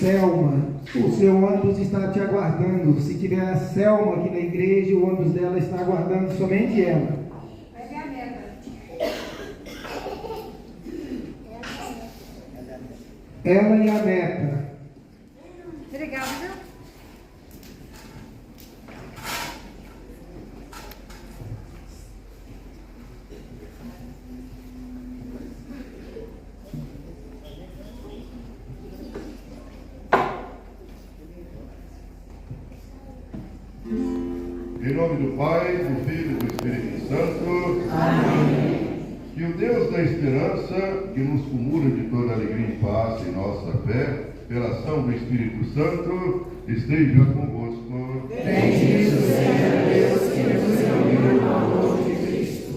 Selma, o seu ônibus está te aguardando. Se tiver a Selma aqui na igreja, o ônibus dela está aguardando somente ela. Vai ver a meta. Ela e a neta. Obrigada. Em nome do Pai, do Filho e do Espírito Santo. Amém. Que o Deus da esperança, que nos cumula de toda alegria e paz em nossa fé, pela ação do Espírito Santo, esteja convosco. Bendito seja Deus que nos reuniu no amor de Cristo.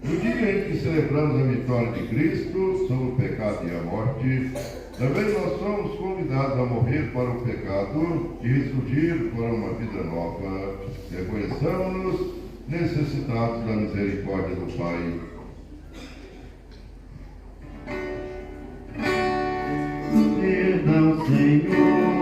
No dia em que celebramos a vitória de Cristo sobre o pecado e a morte, também nós somos convidados a morrer para o pecado e ressurgir para uma vida nova. Reconheçamos-nos necessitados da misericórdia do Pai. Perdão, Senhor.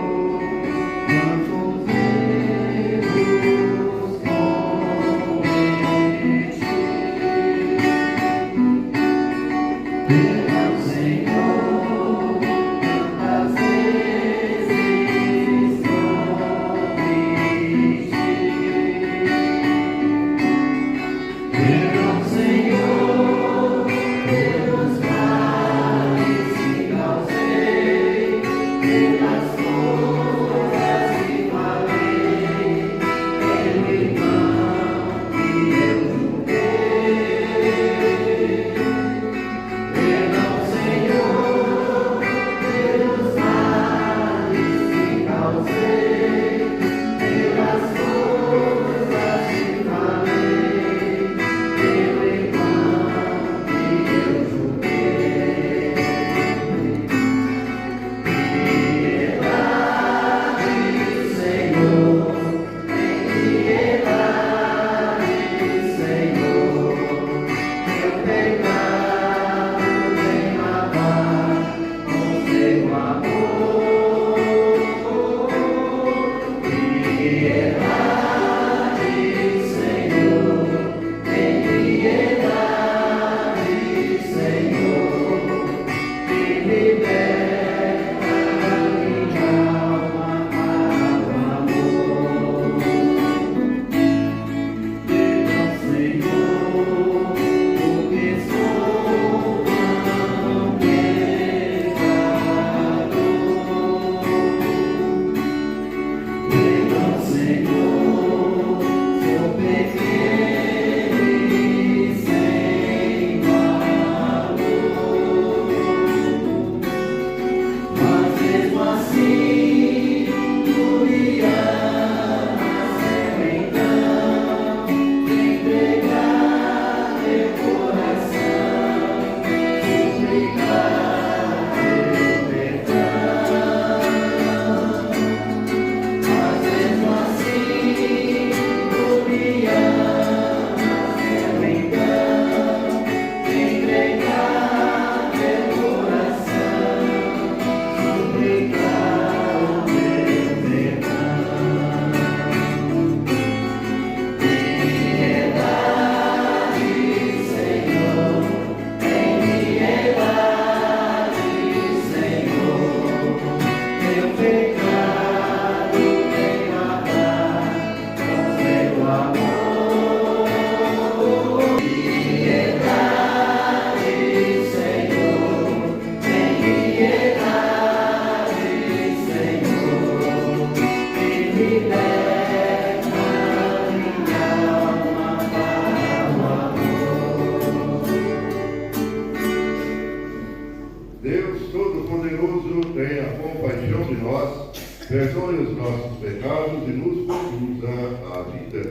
Amor.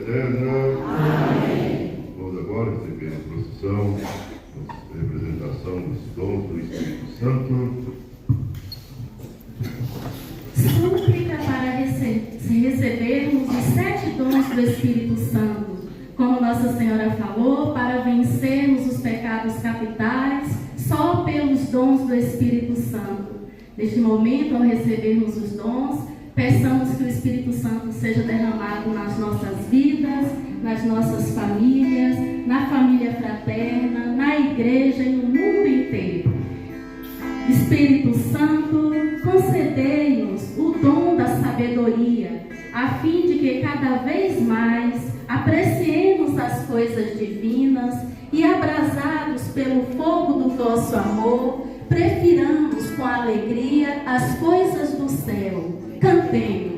eterna. Amém. Vamos agora receber a procissão, a representação dos dons do Espírito Santo. Súplica para recebermos os 7 dons do Espírito Santo, como Nossa Senhora falou, para vencermos os pecados capitais só pelos dons do Espírito Santo. Neste momento, ao recebermos os dons, peçamos que o Espírito Santo seja derramado nas nossas vidas, nas nossas famílias, na família fraterna, na igreja e no mundo inteiro. Espírito Santo, concedei-nos o dom da sabedoria, a fim de que cada vez mais apreciemos as coisas divinas e, abrasados pelo fogo do vosso amor, prefiramos com alegria as coisas do céu. Cantemos.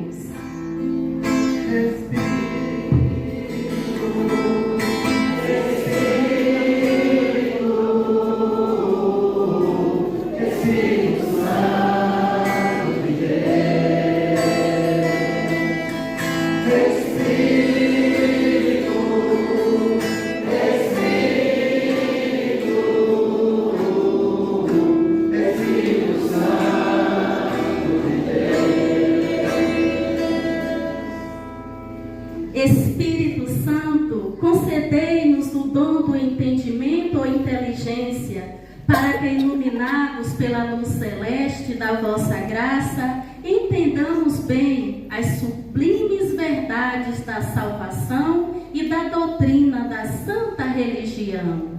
Espírito Santo, concedei-nos o dom do entendimento ou inteligência, para que, iluminados pela luz celeste da vossa graça, entendamos bem as sublimes verdades da salvação e da doutrina da santa religião.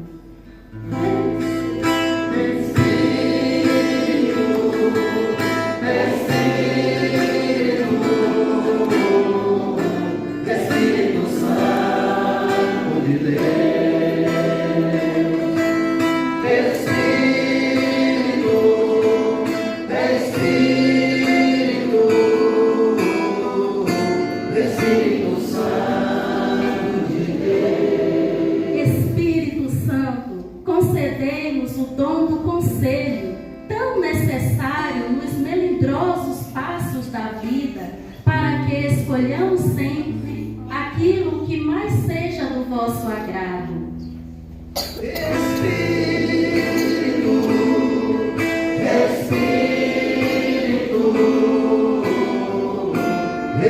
Concedei-nos o dom do conselho, tão necessário nos melindrosos passos da vida, para que escolhamos sempre aquilo que mais seja do vosso agrado.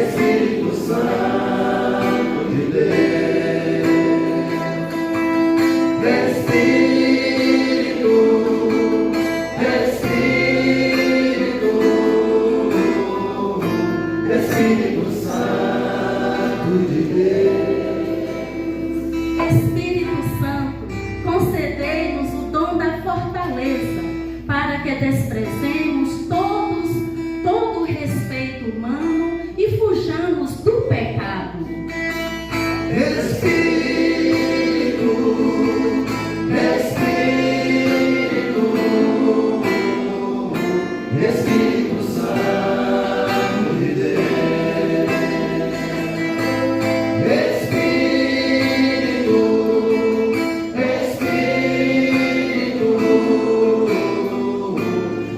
Espírito Santo de Deus. Espírito Santo, concedei-nos o dom da fortaleza, para que desprezemos todo o respeito humano e fujamos do pecado. Espírito Santo de Deus.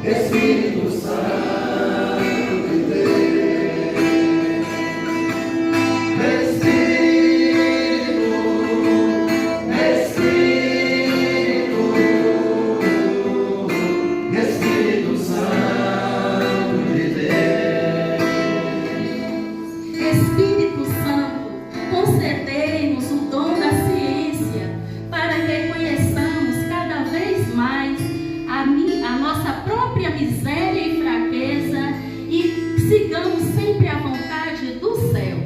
Espírito Santo de Deus. Espírito Santo de Deus. Espírito Santo, concedei-nos o dom da ciência, para que conheçamos cada vez mais a nossa própria miséria e fraqueza e sigamos sempre a vontade do céu.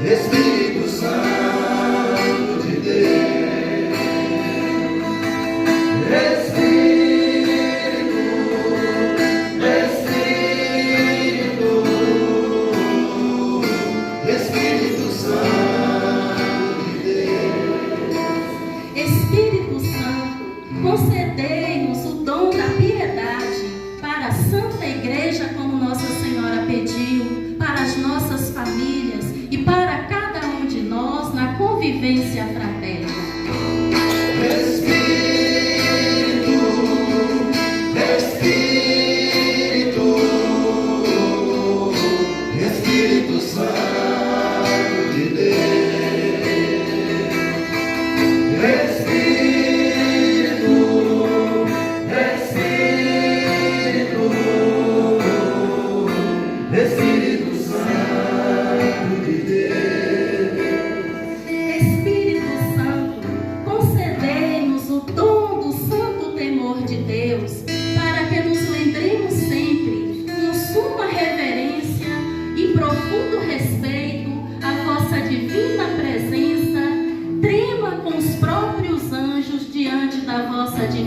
Espírito Santo de Deus. Espírito Santo de Deus. Espírito Santo, concedei-nos o dom da piedade para a Santa Igreja, como Nossa Senhora pediu, para as nossas famílias e para cada um de nós na convivência fraterna. Espírito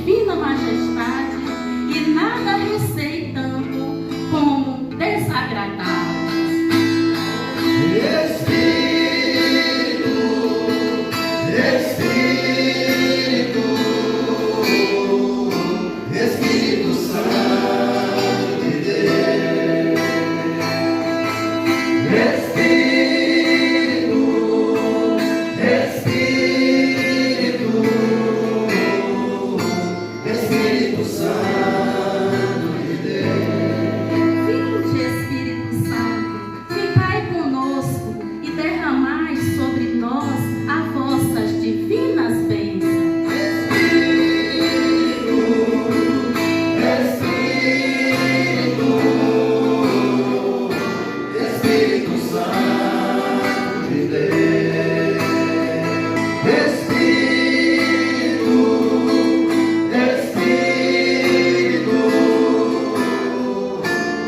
divina majestade, e nada receio tanto como desagradá-lo. Espírito Santo de Deus, Espírito Santo de Deus. Vinde, Espírito Santo, ficai conosco e derramai sobre nós as vossas divinas bênçãos. Espírito Santo de Deus,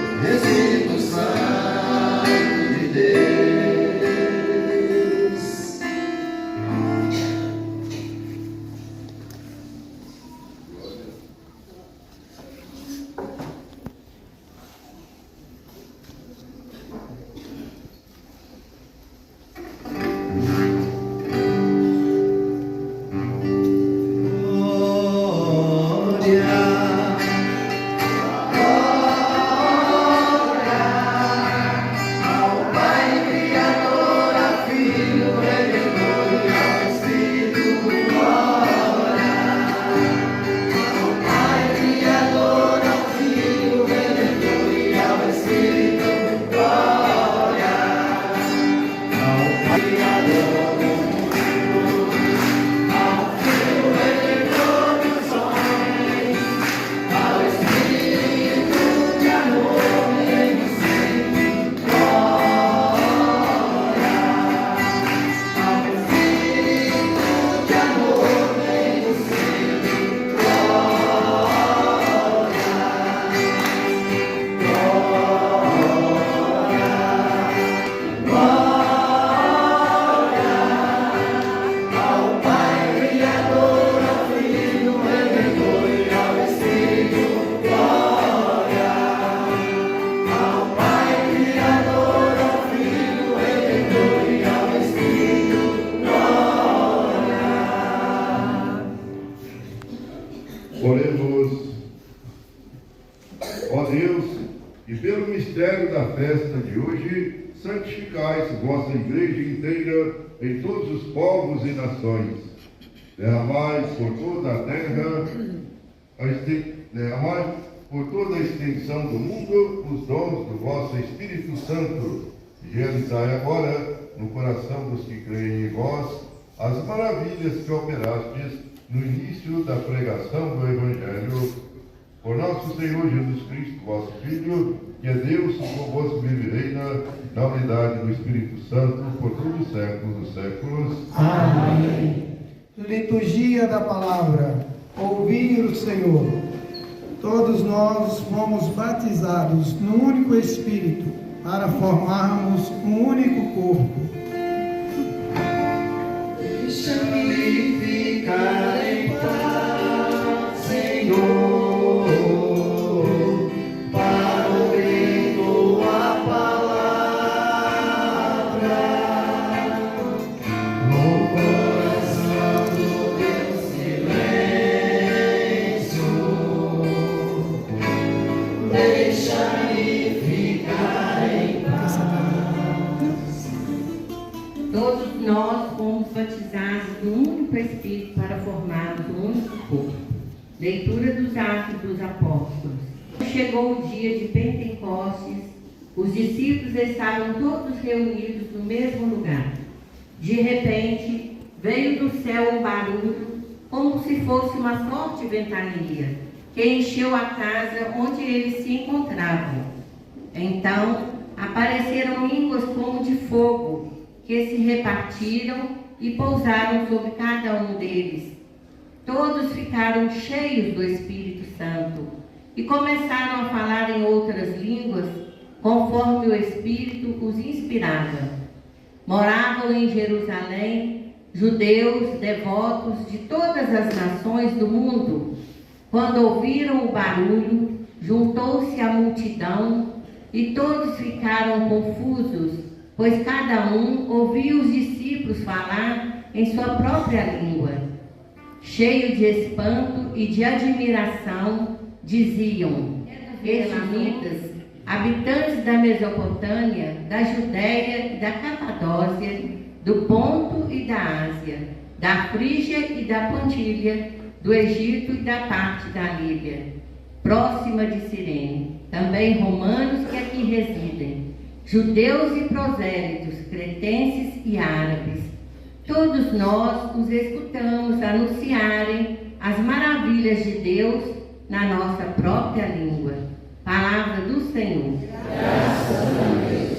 Espírito Santo de Deus. Oremos. Ó Deus, e pelo mistério da festa de hoje, santificais vossa igreja inteira em todos os povos e nações. Derramai por toda a terra, derramai por toda a extensão do mundo os dons do vosso Espírito Santo, e realizai agora no coração dos que creem em vós as maravilhas que operastes no início da pregação do Evangelho. Por nosso Senhor Jesus Cristo, vosso Filho, que é Deus, convosco vive e reina, na unidade do Espírito Santo, por todos os séculos dos séculos. Amém. Liturgia da Palavra. Ouvir o Senhor. Todos nós fomos batizados no único Espírito, para formarmos um único corpo. Deixa-me ficar em paz, Senhor, para ouvir tua palavra. No coração do teu silêncio, deixa-me ficar em paz. Todos nós fomos batizados no único Espírito para formarmos um único corpo. Leitura dos Atos dos Apóstolos. Chegou o dia de Pentecostes, os discípulos estavam todos reunidos no mesmo lugar. De repente, veio do céu um barulho, como se fosse uma forte ventania, que encheu a casa onde eles se encontravam. Então, apareceram línguas como de fogo, que se repartiram e pousaram sobre cada um deles. Todos ficaram cheios do Espírito Santo e começaram a falar em outras línguas, conforme o Espírito os inspirava. Moravam em Jerusalém judeus devotos de todas as nações do mundo. Quando ouviram o barulho, juntou-se a multidão e todos ficaram confusos, pois cada um ouvia os discípulos falar em sua própria língua. Cheio de espanto e de admiração, diziam: Elamitas, habitantes da Mesopotâmia, da Judéia e da Capadócia, do Ponto e da Ásia, da Frígia e da Pantilha, do Egito e da parte da Líbia, próxima de Cirene, também romanos que aqui residem, judeus e prosélitos, cretenses e árabes. Todos nós os escutamos anunciarem as maravilhas de Deus na nossa própria língua. Palavra do Senhor. Graças a Deus.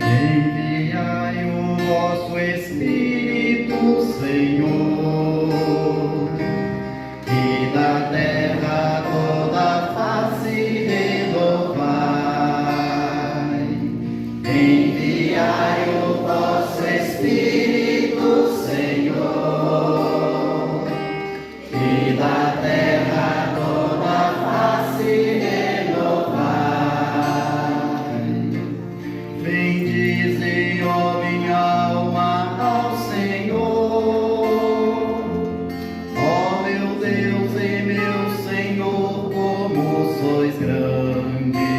Enviai o vosso Espírito, Senhor, e da terra toda a face renovai. Enviai o vosso Espírito, Senhor, e da terra toda a face renovai. Bendize, ó minha alma, ao Senhor. Ó meu Deus e meu Senhor, como sois grande.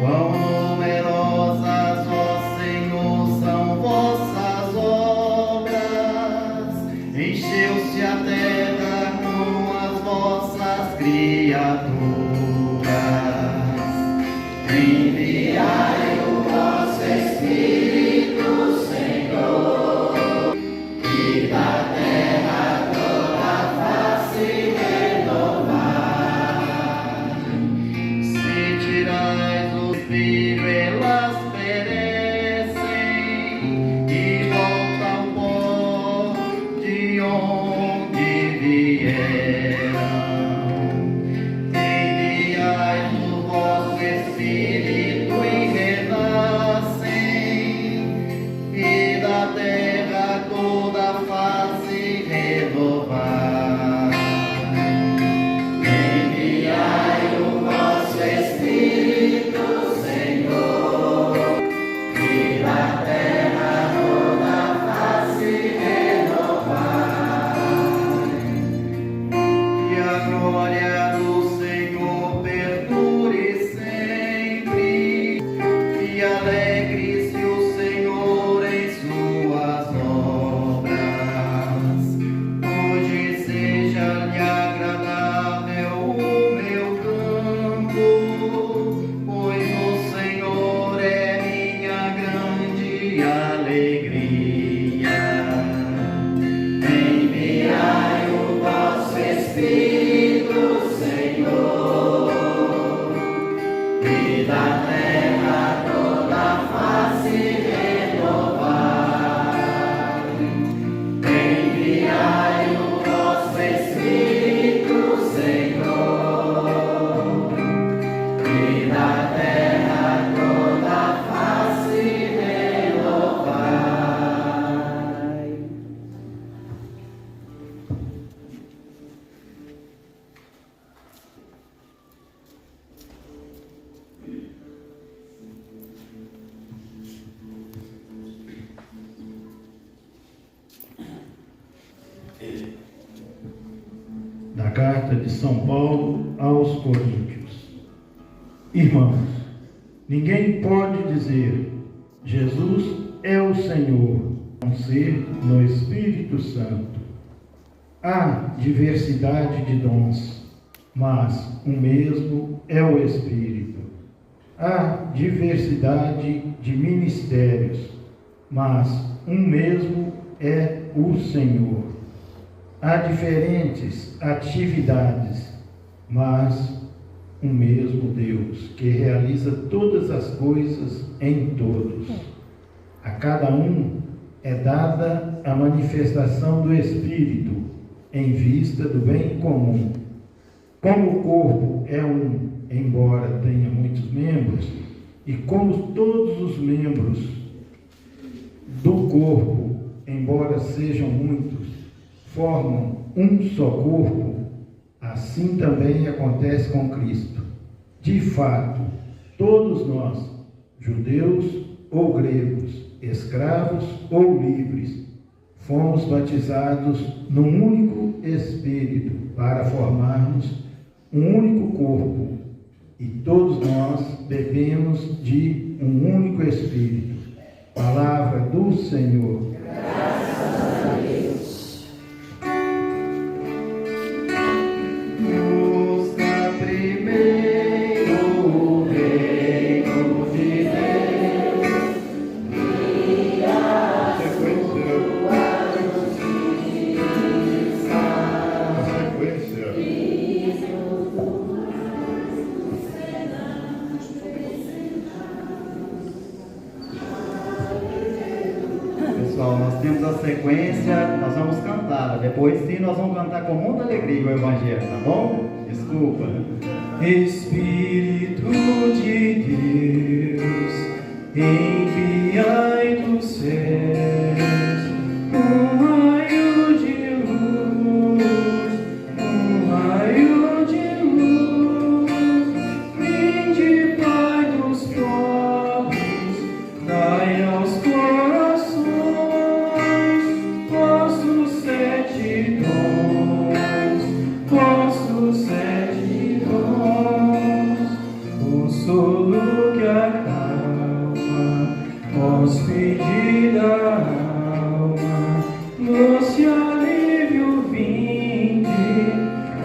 Quão numerosas, ó Senhor, são vossas obras. Encheu-se a terra com as vossas criaturas. Enviai o vosso Espírito, Senhor, e da terra toda a face renovai. Se tirais o espírito, elas perecem e voltam ao pó de onde vieram. Enviai o vosso Espírito e renascem, e da terra toda a face renovai. Enviai o vosso Espírito, Senhor, e da terra toda a face renovai. E a glória do Senhor perdure sempre, e alegre-se o Senhor em suas obras. Hoje seja-lhe agradável o meu canto, pois o Senhor é minha grande alegria. Enviai o vosso Espírito, Senhor, e da terra toda a face renovai. Enviai o vosso Espírito, Senhor, e da terra toda a face renovai. Da carta de São Paulo aos Coríntios. Irmãos, ninguém pode dizer Jesus é o Senhor, a não ser no Espírito Santo. Há diversidade de dons, mas o mesmo é o Espírito. Há diversidade de ministérios, mas um mesmo é o Senhor. Há diferentes atividades, mas um mesmo Deus, que realiza todas as coisas em todos. A cada um é dada a manifestação do Espírito, em vista do bem comum. Como o corpo é um, embora tenha muitos membros, e como todos os membros do corpo, embora sejam muitos, formam um só corpo, assim também acontece com Cristo. De fato, todos nós, judeus ou gregos, escravos ou livres, fomos batizados num único Espírito para formarmos um único corpo, e todos nós bebemos de um único Espírito. Palavra do Senhor. Graças a Deus. Busca primeiro o reino de Deus e a sua justiça. A sequência. Pessoal, nós temos a sequência, nós vamos cantar. Depois sim, nós vamos cantar com muita alegria o Evangelho, tá bom? Desculpa. Espírito de Deus, enviai dos céus um raio de luz, um raio de luz. Vinde, Pai dos pobres, dai aos corações vossos 7 dons, vossos 7 dons. Consolo que acalma, hóspede da alma, doce alívio vinde,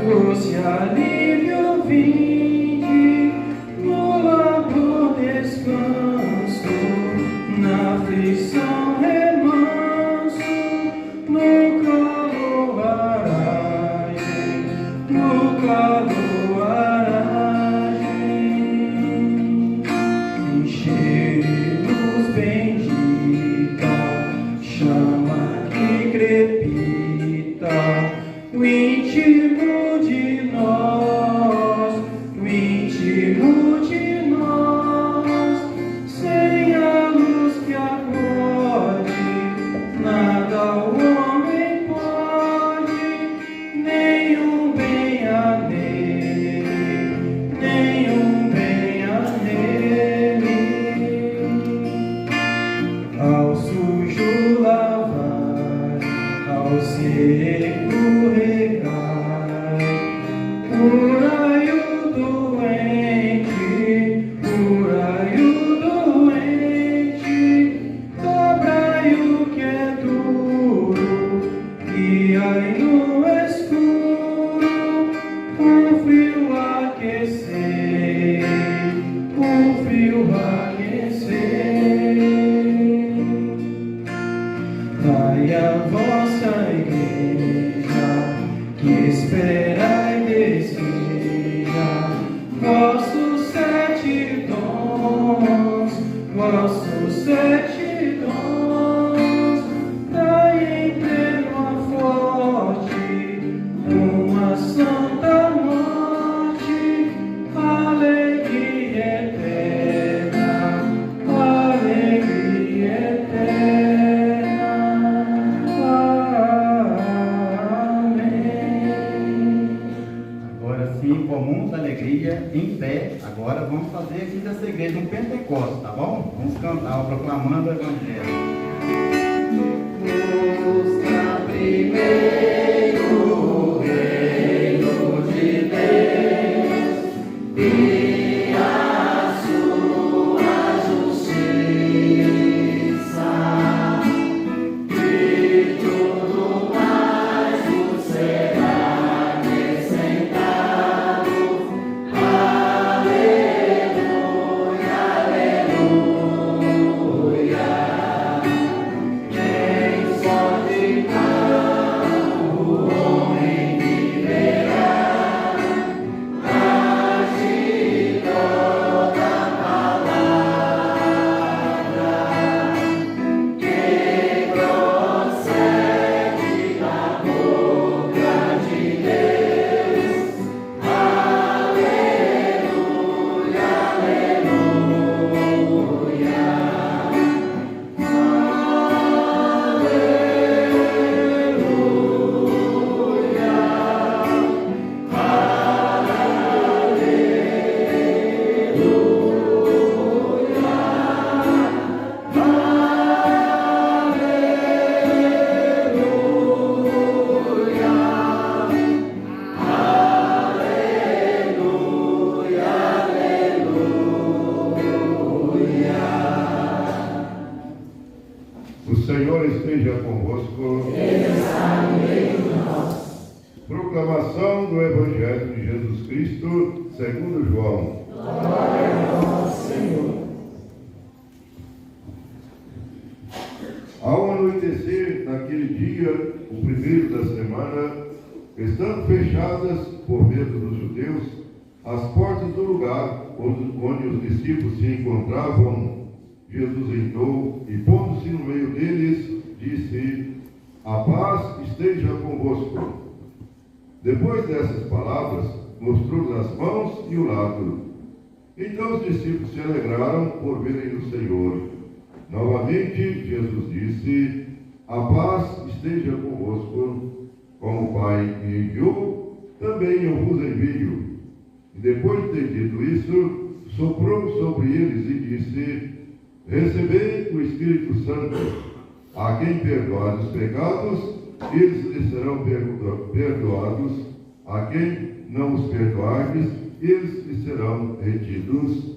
doce alívio vinde, no labor descanso, na aflição remanso, no calor aragem, no calor aragem. Enchei-nos bendita, chama que crepita, o íntimo de nós, o íntimo de nós. Sem a luz que acorde, nada o homem pode, nenhum bem há nele, nenhum bem há nele. Ao sujo lavar, ao seco regar, curai o doente, curai o doente, dobrai o que é duro, guiai no escuro, o frio aquecei, o frio aquecei. Dai a vossa igreja, que espera e deseja, vossos 7 dons, vossos 7 dons. Dai em pleno forte, uma santa morte, alegria eterna, alegria eterna. Amém. Agora sim, com muita alegria, em pé, agora vamos fazer aqui dessa igreja um Pentecostes, tá bom? Vamos cantar, proclamando o Evangelho. Busca primeiro o reino de Deus e a sua justiça, e tudo mais vos será acrescentado. Aleluia, aleluia. Quem só de do Evangelho de Jesus Cristo, segundo João. Glória a vós, Senhor. Ao anoitecer daquele dia, o primeiro da semana, estando fechadas por medo dos judeus as portas do lugar onde os discípulos se encontravam, Jesus entrou e, pondo-se no meio deles, disse: a paz esteja convosco. Depois dessas palavras, mostrou-lhes as mãos e o lado. Então os discípulos se alegraram por verem o Senhor. Novamente, Jesus disse: a paz esteja convosco. Como o Pai me enviou, também eu vos envio. E depois de ter dito isso, soprou sobre eles e disse: recebei o Espírito Santo. A quem perdoar os pecados, eles lhes serão perdoados. A quem não os perdoardes, eles lhes serão retidos.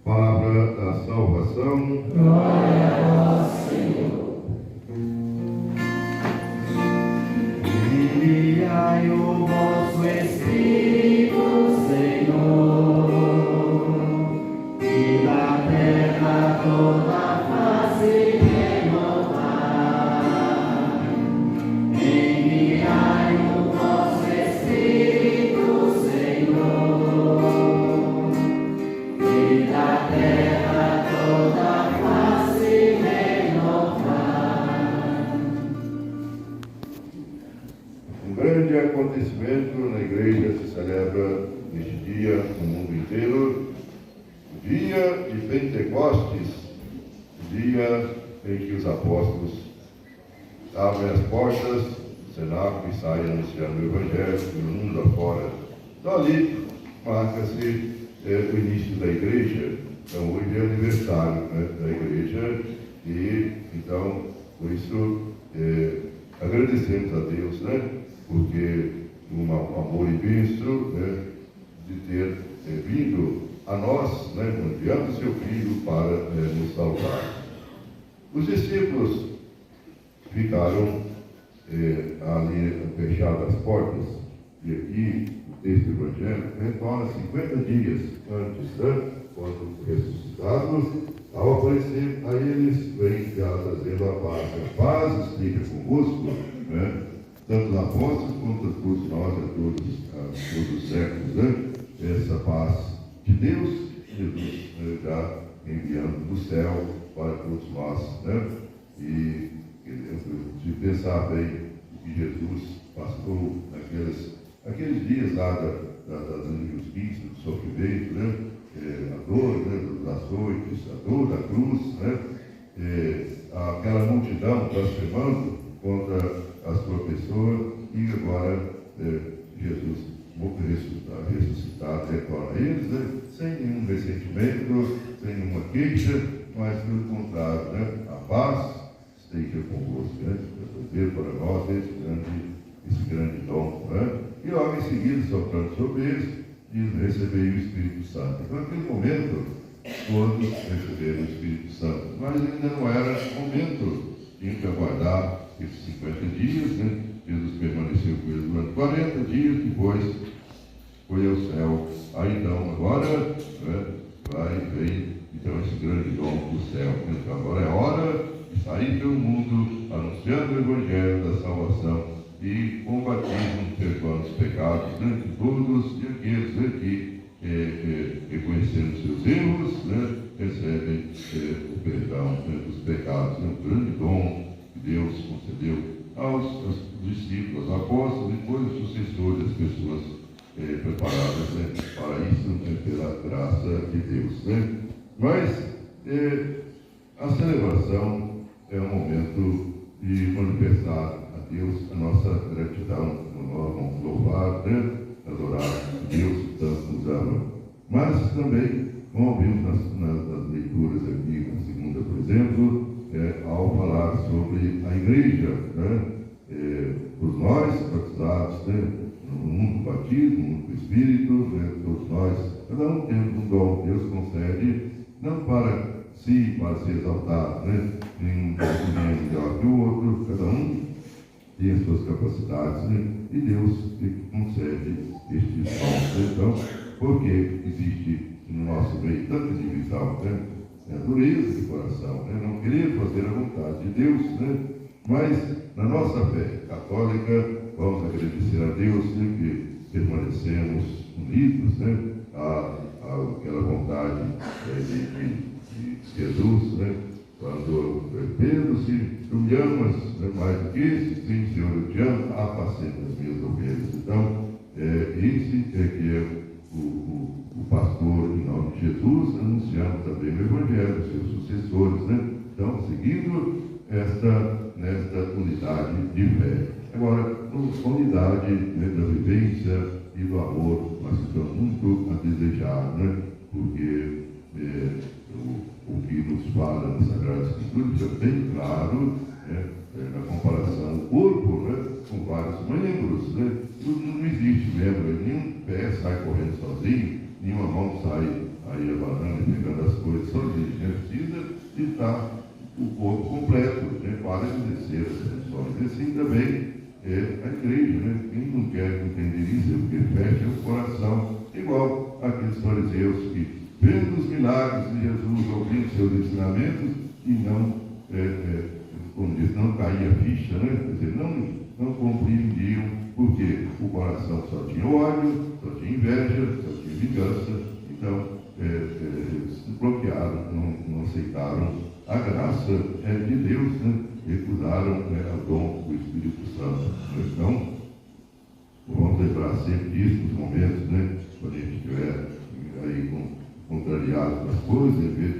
Palavra da salvação. Glória a vós, Senhor. Enviai o vosso Espírito, Senhor, e da terra toda a face renovar. Enviai o vosso Espírito, Senhor, e da terra toda a face renovar. Um grande acontecimento na igreja se celebra neste dia no mundo inteiro, o dia de Pentecostes, o dia em que os apóstolos abrem as portas do cenáculo e saem anunciando o Evangelho pelo mundo afora. Então ali marca-se o início da igreja. Então hoje é aniversário, né, da igreja, e então por isso agradecemos a Deus, né, porque um amor imenso, né, de ter vindo a nós, né, enviando seu Filho para nos salvar. Os discípulos ficaram ali fechadas as portas, e aqui o texto do Evangelho retorna 50 dias antes, né, quando ressuscitados, ao aparecer a eles, vem já trazendo a paz. A paz esteja convosco, né? Tanto os apóstolos quanto a todos nós, a todos os séculos, né? Essa paz de Deus, Jesus, né, já enviando do céu para todos nós, né? E se pensar bem o que Jesus passou naqueles dias lá das injustiças, do sofrimento, né? A dor, né, dos açoites, a dor da cruz, né? Aquela multidão blasfemando contra a sua pessoa, e agora Jesus ressuscitado retorna a eles, né? Sem nenhum ressentimento, sem nenhuma queixa, mas pelo contrário, né? A paz esteja convosco, né? Ver para nós esse grande dom, né? E logo em seguida, soprando sobre eles, diz: recebei o Espírito Santo. Então, naquele momento, todos receberam o Espírito Santo, mas ainda não era momento. Tinha que aguardar esses 50 dias, né? Jesus permaneceu com eles durante 40 dias, depois foi ao céu. Aí então, agora, né, vem então esse grande dom do céu. Então, agora é hora de sair pelo mundo, anunciando o Evangelho da salvação, e com o batismo perdoando os pecados, né, de todos, e aqueles, né, que reconhecendo seus erros, né, recebem o perdão, né, dos pecados. É um grande dom que Deus concedeu aos discípulos, aos apóstolos, e depois os sucessores, as pessoas preparadas, né, para isso, né, pela graça de Deus, né. Mas a celebração é um momento de manifestar a Deus a nossa gratidão. Nós vamos louvar, né, adorar a Deus que tanto nos ama. Mas também, como vimos nas leituras aqui, na segunda, por exemplo, ao falar sobre a igreja, né, por nós batizados, né, no mundo do batismo, no mundo do Espírito, né, todos nós, cada um temos um dom que Deus concede, não para si, para se exaltar, né, nenhum melhor que o outro, cada um tem as suas capacidades, né, e Deus concede estes dons. Então, porque existe no nosso meio tanta divisão, né? Dureza de coração, né? Não querer fazer a vontade de Deus, né? Mas na nossa fé católica, vamos agradecer a Deus, né, que permanecemos unidos, né? Aquela vontade de Jesus, né? Quando Pedro tu me amas, né, mais do que isso, sim, Senhor, eu te amo, apacenta as minhas ovelhas. Então, esse é que é o pastor, em nome de Jesus, anunciando também o Evangelho, seus sucessores, né? Então, seguindo nesta unidade de fé. Agora, a unidade, né, da vivência e do amor, nós ficamos muito a desejar, né? Porque o que nos fala na Sagrada Escritura fica bem claro, né, na comparação do corpo, né, com vários membros, né? Não existe membro, nenhum pé sai correndo sozinho, nenhuma mão sai aí abanando e pegando as coisas sozinho, né? Precisa de estar o corpo completo, né, para exercer as funções. E assim também a igreja, né? Quem não quer entender isso é porque fecha o coração, igual aqueles fariseus que, vendo os milagres de Jesus, ouvindo seus ensinamentos, e não, como diz, não caía a ficha, né? Quer dizer, não compreendiam, porque o coração só tinha ódio, só tinha inveja, só tinha vingança. Então, eles bloquearam, não aceitaram a graça de Deus, né? Recusaram o dom do Espírito Santo. Então, vamos lembrar sempre disso nos momentos, né? Quando a gente estiver aí contrariado com as coisas, em vez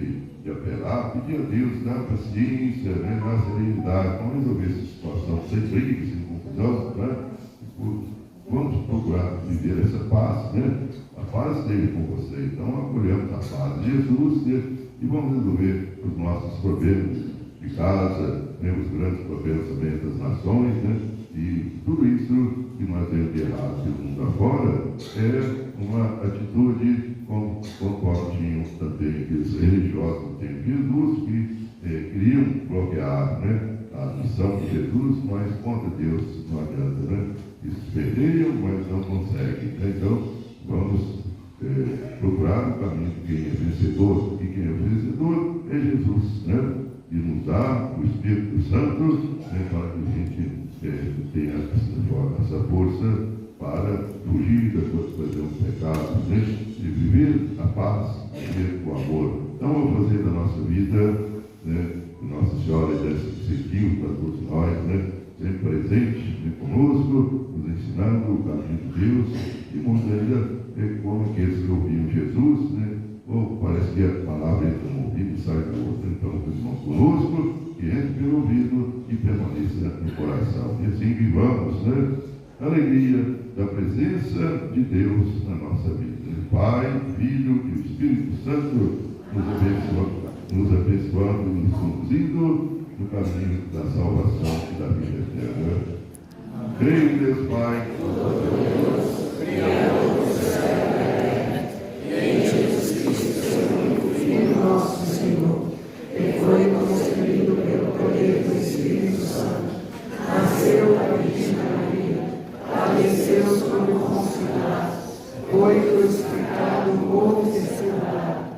de apelar, pedir a Deus, dar paciência, né? Dar serenidade, vamos resolver essa situação sem briga, sem confusão, né? Vamos procurar viver essa paz, né? A paz dele com você. Então, acolhemos a paz de Jesus, né? E vamos resolver os nossos problemas de casa, né? Os grandes problemas também das nações, né? E tudo isso que nós vemos de errado pelo mundo afora é uma atitude conforme tinham também aqueles religiosos do tempo de Jesus que queriam bloquear, né, a missão de Jesus, mas contra Deus não adianta, né? Eles perderam, mas não conseguem. Né? Então, vamos procurar o caminho de quem é vencedor. E quem é vencedor é Jesus, né? E nos dá o Espírito Santo, né, para que a gente tenha essa força para fugir das coisas pecados, né? E viver a paz, viver o amor. Então, vamos fazer da nossa vida, né, Nossa Senhora desse incentivo para todos nós, né? Sempre presente, né, conosco, nos ensinando o caminho de Deus, e muitos ainda como aqueles que ouviam Jesus, né? Ou parece que a palavra entra no ouvido e sai do outro. Então, os irmãos conosco, que entre pelo ouvido e permaneça no coração. E assim vivamos, né? A alegria da presença de Deus na nossa vida. Pai, Filho e o Espírito Santo nos abençoando e nos conduzindo no caminho da salvação e da vida eterna. Creio em Deus Pai, Criador do céu e da terra, e em Jesus Cristo, seu único Filho, nosso Senhor, que foi concebido pelo poder do Espírito Santo, nasceu da Virgem Maria, padeceu sob o Pôncio Pilatos, foi crucificado, morto e sepultado.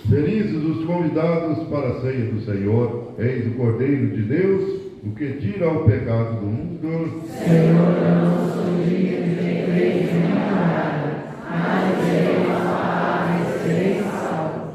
Felizes os convidados para a ceia do Senhor. Eis o Cordeiro de Deus, o que tira o pecado do mundo. Senhor, não sou digno de três em palavra, mas direi uma palavra e serei salvo.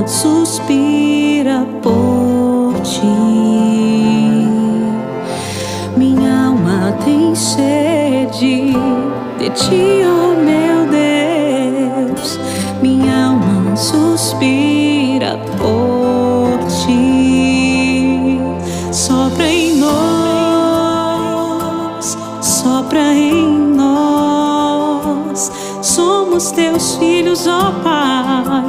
suspira por ti. Minha alma tem sede de ti, oh meu Deus. Minha alma suspira por ti. Sopra em nós, sopra em nós. Somos teus filhos, ó Pai.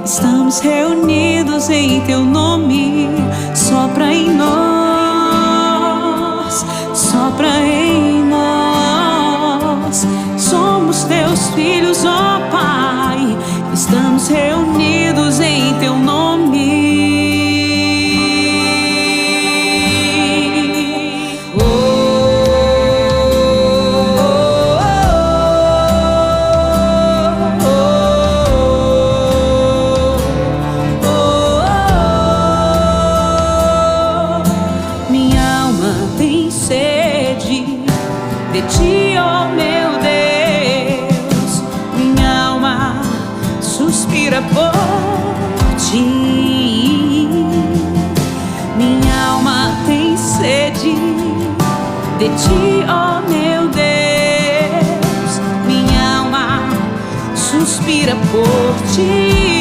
Estamos reunidos em teu nome. Sopra em nós, sopra em nós. Somos teus filhos, ó Pai. Estamos reunidos em teu nome. De ti, oh meu Deus, minha alma suspira por ti. Minha alma tem sede de ti, oh meu Deus, minha alma suspira por ti.